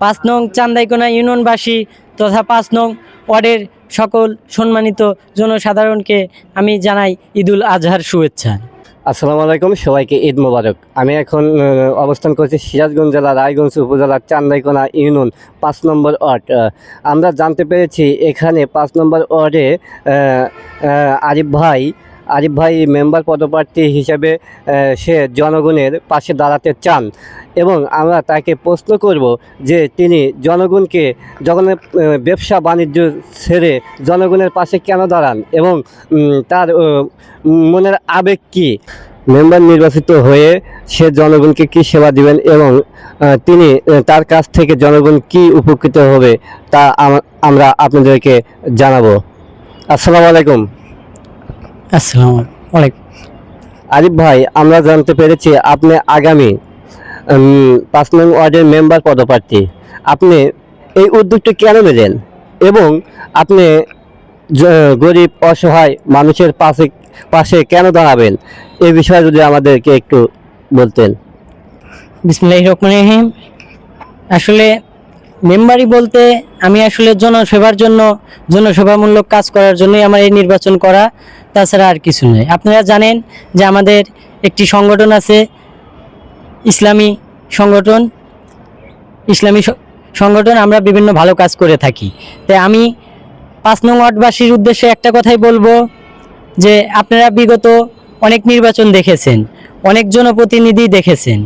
5 নং চান্দাইকোনা ইউনিয়নবাসী তথা 5 নং ওয়ার্ডের সকল সম্মানিত জনসাধারণকে আমি জানাই ঈদুল আজহার শুভেচ্ছা। আসসালামু আলাইকুম, সবাইকে ঈদ মোবারক। আমি এখন অবস্থান করছি সিরাজগঞ্জ জেলা রায়গঞ্জ উপজেলার চান্দাইকোনা ইউনিয়ন 5 নম্বর ওয়ার্ড। আমরা জানতে পেরেছি এখানে 5 নম্বর ওয়ার্ডে আরিফ ভাই মেম্বার পদপ্রার্থী হিসেবে সে জনগণের পাশে দাঁড়াতে চান এবং আমরা তাকে প্রশ্ন করব যে তিনি জনগণের ব্যবসা বাণিজ্য ছেড়ে জনগণের পাশে কেন দাঁড়ান এবং তার মনের আবেগ কী। মেম্বার নির্বাচিত হয়ে সে জনগণকে কী সেবা দিবেন এবং তিনি তার কাছ থেকে জনগণ কী উপকৃত হবে তা আমরা আপনাদেরকে জানাবো। আসসালামু আলাইকুম। আসসালামু আলাইকুম। আরিফ ভাই, আমরা জানতে পেরেছি আপনি আগামী 5 নং ওয়ার্ডের মেম্বার পদপ্রার্থী। আপনি এই উদ্যোগটি কেন নিলেন এবং আপনি গরিব অসহায় মানুষের পাশে কেন দাঁড়াবেন, এই বিষয়ে যদি আমাদেরকে একটু বলতেন। বিসমিল্লাহির রহমানির রহিম। আসলে মেম্বারি বলতে আমি আসলে জনসেবার জন্য জনসেবামূলক কাজ করার জন্যই আমার এই নির্বাচন করা, তাছাড়া আর কিছু নয়। আপনারা জানেন যে আমাদের একটি সংগঠন আছে, ইসলামী সংগঠন আমরা বিভিন্ন ভালো কাজ করে থাকি। তাই আমি 5 নং ওয়ার্ডবাসীর উদ্দেশ্যে একটা কথাই বলবো যে আপনারা বিগত অনেক নির্বাচন দেখেছেন, অনেক জনপ্রতিনিধি দেখেছেন।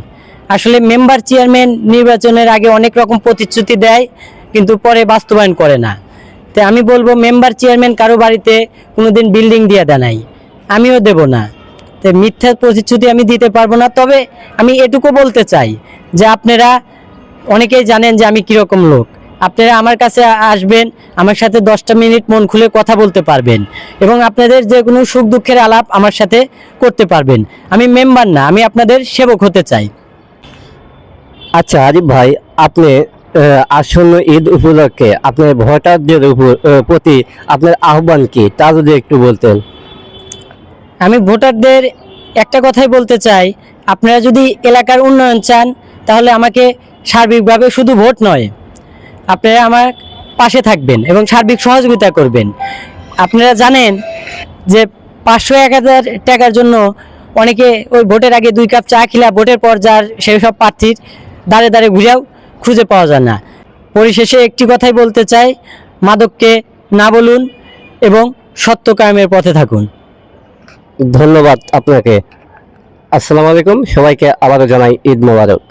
আসলে মেম্বার চেয়ারম্যান নির্বাচনের আগে অনেক রকম প্রতিশ্রুতি দেয় কিন্তু পরে বাস্তবায়ন করে না। তাই আমি বলবো মেম্বার চেয়ারম্যান কারো বাড়িতে কোনোদিন বিল্ডিং দিয়ে দেয় নাই, আমিও দেব না। তাই মিথ্যা প্রতিশ্রুতি আমি দিতে পারবো না। তবে আমি এটুকু বলতে চাই যে আপনারা অনেকেই জানেন যে আমি কীরকম লোক। আপনারা আমার কাছে আসবেন, আমার সাথে 10টা মিনিট মন খুলে কথা বলতে পারবেন এবং আপনাদের যে কোনো সুখ দুঃখের আলাপ আমার সাথে করতে পারবেন। আমি মেম্বার না, আমি আপনাদের সেবক হতে চাই। আচ্ছা আরিফ ভাই, আপনি আসন্ন ঈদ উপলক্ষে আপনার ভোটারদের প্রতি আপনার আহ্বান কি, তা যদি একটু বলতেন। আমি ভোটারদের একটা কথাই বলতে চাই, আপনারা যদি এলাকার উন্নয়ন চান তাহলে আমাকে সার্বিকভাবে শুধু ভোট নয়, আপনারা আমার পাশে থাকবেন এবং সার্বিক সহযোগিতা করবেন। আপনারা জানেন যে 500-1000 টাকার জন্য অনেকে ওই ভোটের আগে 2 কাপ চা খিলা ভোটের পর যার সেই সব প্রার্থীর দাঁড়ে দাঁড়ে ঘুরেও খুঁজে পাওয়া যায় না। পরিশেষে একটি কথাই বলতে চাই, মাদককে না বলুন এবং সত্য কায়েমের পথে থাকুন। ধন্যবাদ আপনাকে। আসসালামু আলাইকুম, সবাইকে আবারও জানাই ঈদ মোবারক।